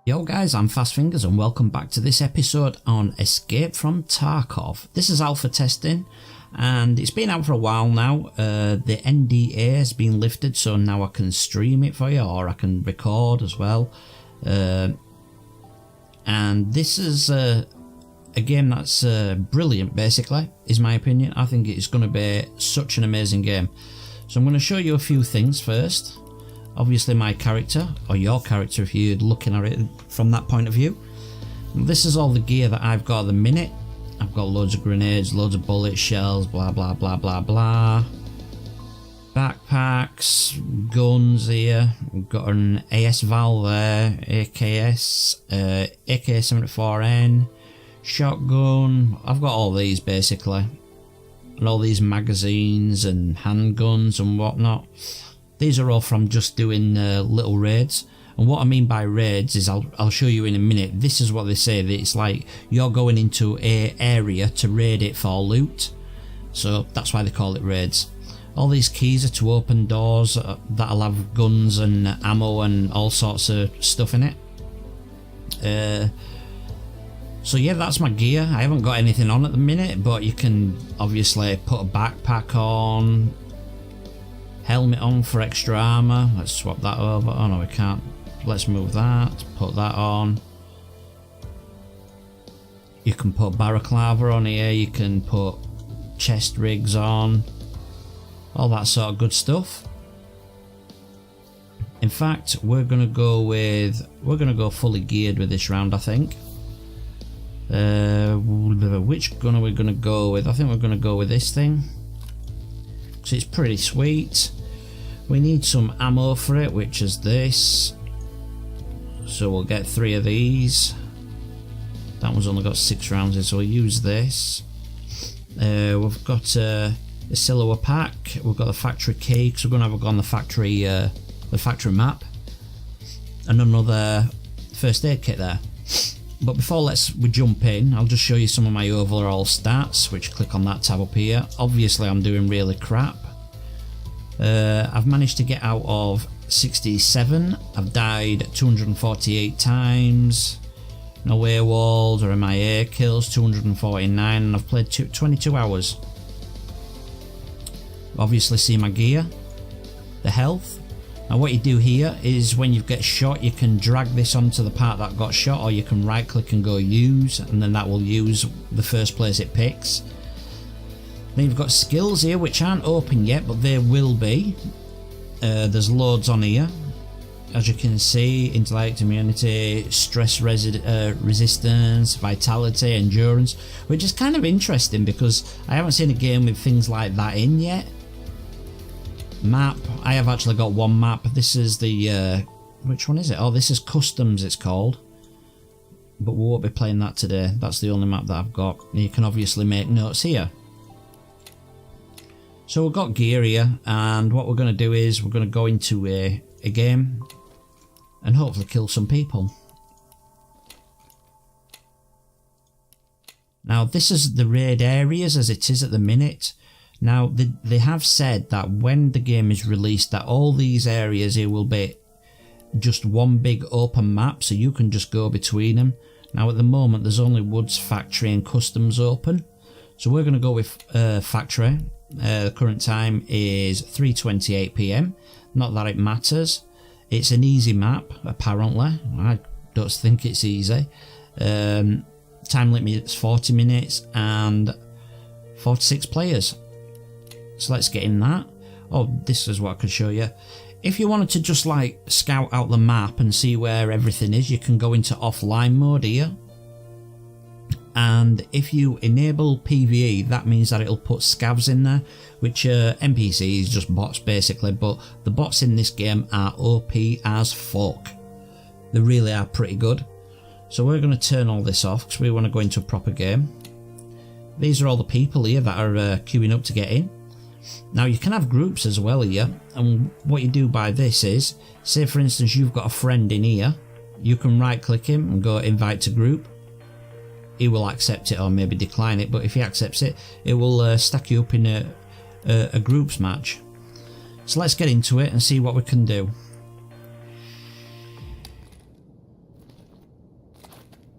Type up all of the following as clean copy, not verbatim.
Yo guys, I'm FastFingers and welcome back to this episode on Escape From Tarkov. This is alpha testing and it's been out for a while now. The NDA has been lifted, so now I can stream it for you, or I can record as well. And this is a game that's brilliant, basically, is my opinion. I think it's going to be such an amazing game. So I'm going to show you a few things first. Obviously my character, or your character if you're looking at it from that point of view. This is all the gear that I've got at the minute. I've got loads of grenades, loads of bullets, shells, blah blah blah blah blah. Backpacks, guns here. We've got an AS Val there, AKS, AK-74N, shotgun. I've got all these basically. And all these magazines and handguns and whatnot. These are all from just doing little raids, and what I mean by raids is I'll show you in a minute. This is what they say, that it's like you're going into an area to raid it for loot, so that's why they call it raids. All these keys are to open doors that'll have guns and ammo and all sorts of stuff in it. So yeah, that's my gear. I haven't got anything on at the minute, but you can obviously put a backpack on. Helmet on for extra armor. Let's swap that over. Oh no, we can't. Let's move that. Put that on. You can put balaclava on here. You can put chest rigs on. All that sort of good stuff. In fact, we're gonna go fully geared with this round, I think. Which gun are we gonna go with? I think we're gonna go with this thing. So it's pretty sweet. We need some ammo for it, which is this. So we'll get 3 of these. That one's only got 6 rounds in, so we'll use this. We've got a Silhouette pack. We've got the factory key, because we're going to have a go on the factory map. And another first aid kit there. But before we jump in, I'll just show you some of my overall stats, which click on that tab up here. Obviously I'm doing really crap. I've managed to get out of 67. I've died 248 times. No AWOLs or MIA kills, 249, and I've played 22 hours. Obviously see my gear, the health. Now what you do here is when you get shot, you can drag this onto the part that got shot, or you can right click and go use, and then that will use the first place it picks. Then you've got skills here which aren't open yet, but they will be. There's loads on here. As you can see, intellect, immunity, stress resistance, vitality, endurance, which is kind of interesting because I haven't seen a game with things like that in yet. Map, I have actually got one map. This is the which one is it? Oh, this is customs it's called, but we won't be playing that today. That's the only map that I've got. You can obviously make notes here. So we've got gear here, and what we're going to do is we're going to go into a game and hopefully kill some people. Now this is the raid areas as it is at the minute. Now they have said that when the game is released that all these areas here will be just one big open map, so you can just go between them. Now at the moment there's only Woods, Factory and Customs open, so we're going to go with Factory. The current time is 3:28 PM. Not that it matters. It's an easy map apparently. I don't think it's easy. Time limit is 40 minutes and 46 players. So let's get in that. Oh, this is what I could show you. If you wanted to just like scout out the map and see where everything is, you can go into offline mode here. And if you enable PvE, that means that it'll put scavs in there, which are NPCs, just bots basically, but the bots in this game are OP as fuck. They really are pretty good. So we're going to turn all this off because we want to go into a proper game. These are all the people here that are queuing up to get in. Now you can have groups as well here, and what you do by this is, say for instance you've got a friend in here, you can right click him and go invite to group. He will accept it or maybe decline it, but if he accepts it, it will stack you up in a groups match. So let's get into it and see what we can do.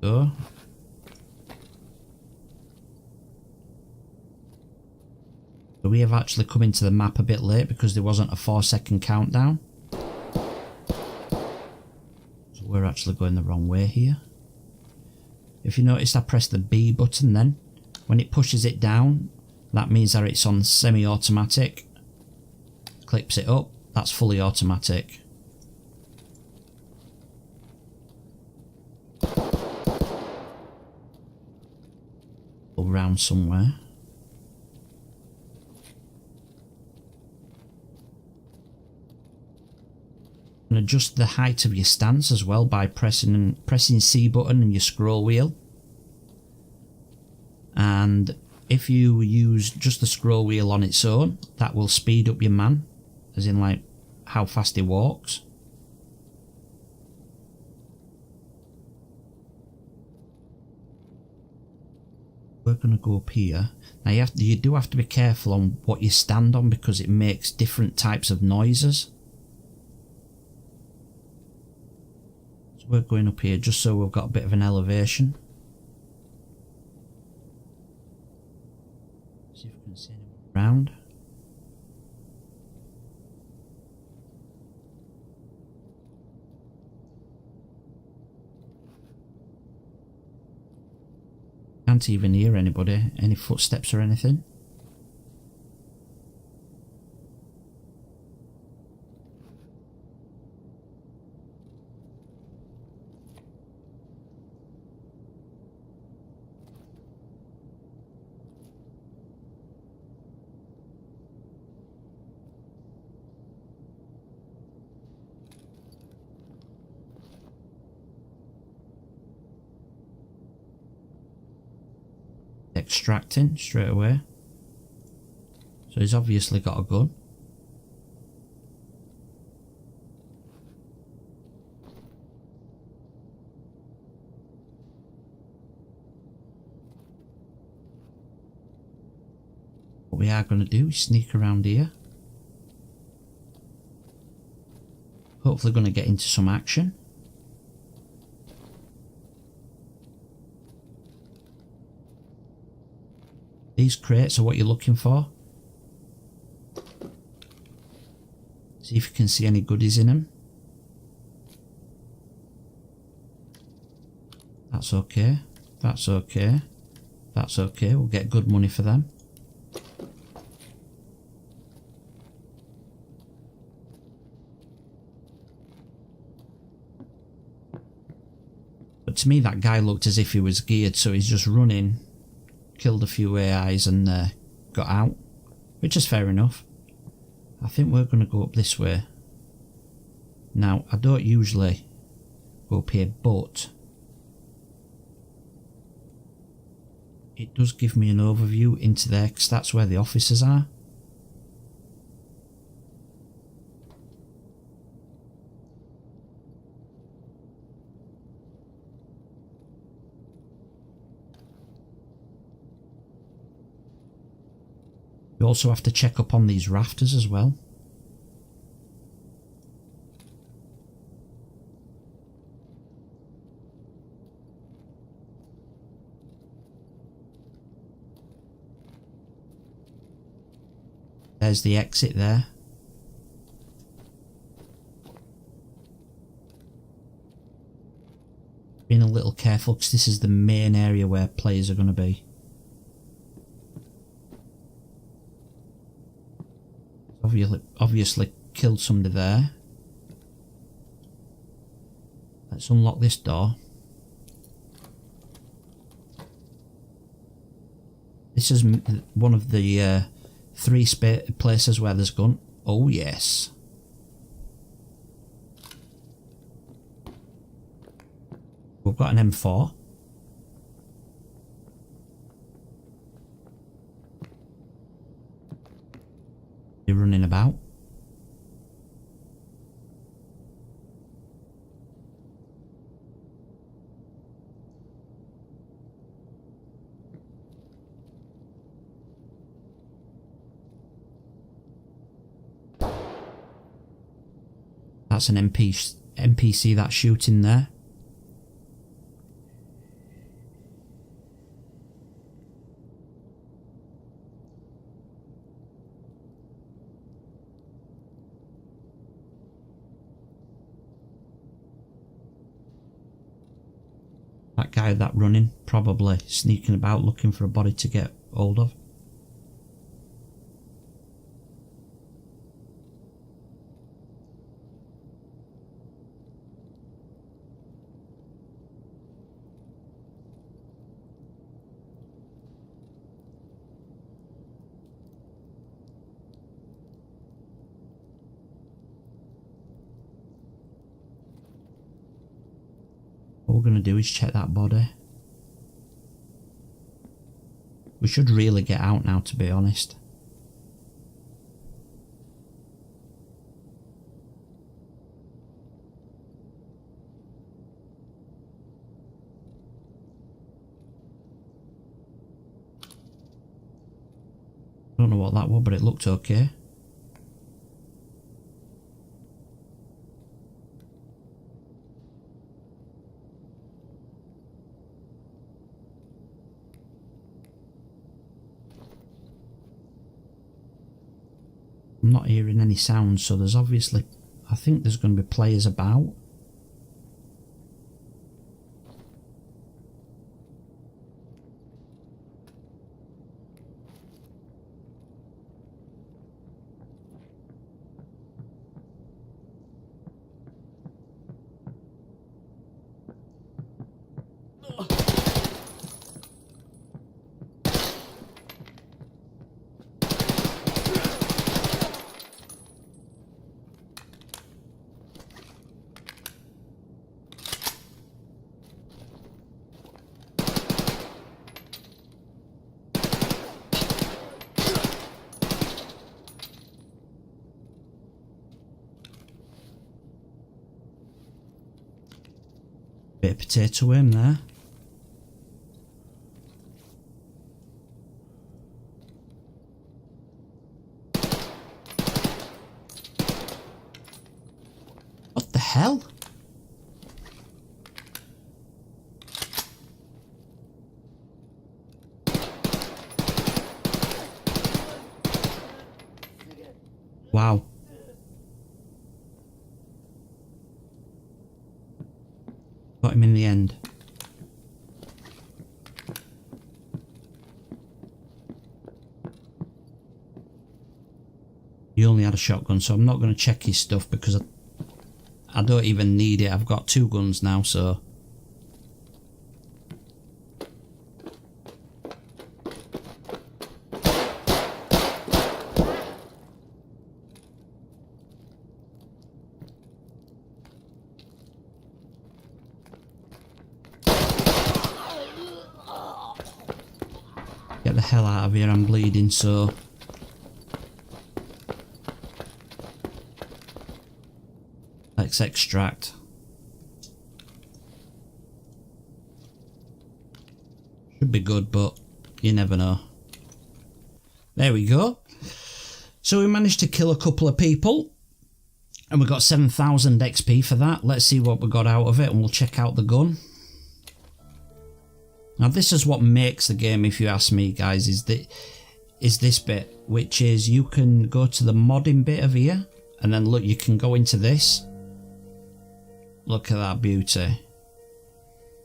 Go. So we have actually come into the map a bit late because there wasn't a 4-second countdown. So we're actually going the wrong way here. If you notice, I press the B button then. When it pushes it down, that means that it's on semi-automatic. Clips it up, that's fully automatic. Go round somewhere. And adjust the height of your stance as well by pressing C button and your scroll wheel. And if you use just the scroll wheel on its own, that will speed up your man, as in like how fast he walks. We're going to go up here. Now you do have to be careful on what you stand on because it makes different types of noises. So we're going up here just so we've got a bit of an elevation. See if we can see anyone around. Can't even hear anybody, any footsteps or anything. Extracting straight away. So he's obviously got a gun. What we are going to do is sneak around here. Hopefully going to get into some action. These crates are what you're looking for. See if you can see any goodies in them. That's okay. That's okay. That's okay. We'll get good money for them. But to me that guy looked as if he was geared, so he's just running. Killed a few AIs and got out, which is fair enough. I think we're going to go up this way. Now, I don't usually go up here, but it does give me an overview into there because that's where the officers are. You also have to check up on these rafters as well. There's the exit there. Being a little careful because this is the main area where players are going to be. Obviously killed somebody there. Let's unlock this door. This is one of the 3 places where there's gun. Oh yes. We've got an M4. You're running about. That's an NPC that's shooting there. guy that running, probably sneaking about looking for a body to get hold of. What we're going to do is check that body. We should really get out now, to be honest. I don't know what that was, but it looked okay. I'm not hearing any sounds, so there's obviously, I think there's going to be players about. Bit of potato aim there. What the hell? Wow. Got him in the end. He only had a shotgun, so I'm not going to check his stuff because I don't even need it. I've got 2 guns now, so... Get the hell out of here, I'm bleeding, so... Let's extract. Should be good, but you never know. There we go. So we managed to kill a couple of people. And we got 7,000 XP for that. Let's see what we got out of it and we'll check out the gun. Now this is what makes the game, if you ask me guys, is this bit, which is you can go to the modding bit of here, and then look, you can go into this. Look at that beauty.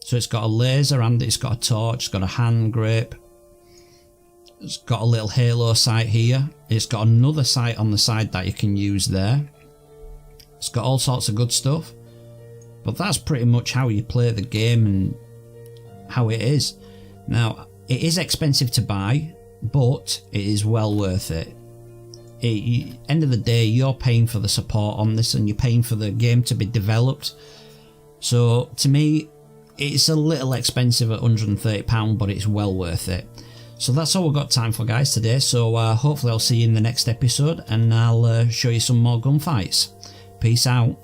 So it's got a laser and it's got a torch, it's got a hand grip. It's got a little halo sight here. It's got another sight on the side that you can use there. It's got all sorts of good stuff. But that's pretty much how you play the game and how it is. Now, it is expensive to buy, but it is well worth it. End of the day, you're paying for the support on this and you're paying for the game to be developed. So to me, it's a little expensive at £130, but it's well worth it. So that's all we've got time for, guys, today. So hopefully I'll see you in the next episode and I'll show you some more gunfights. Peace out.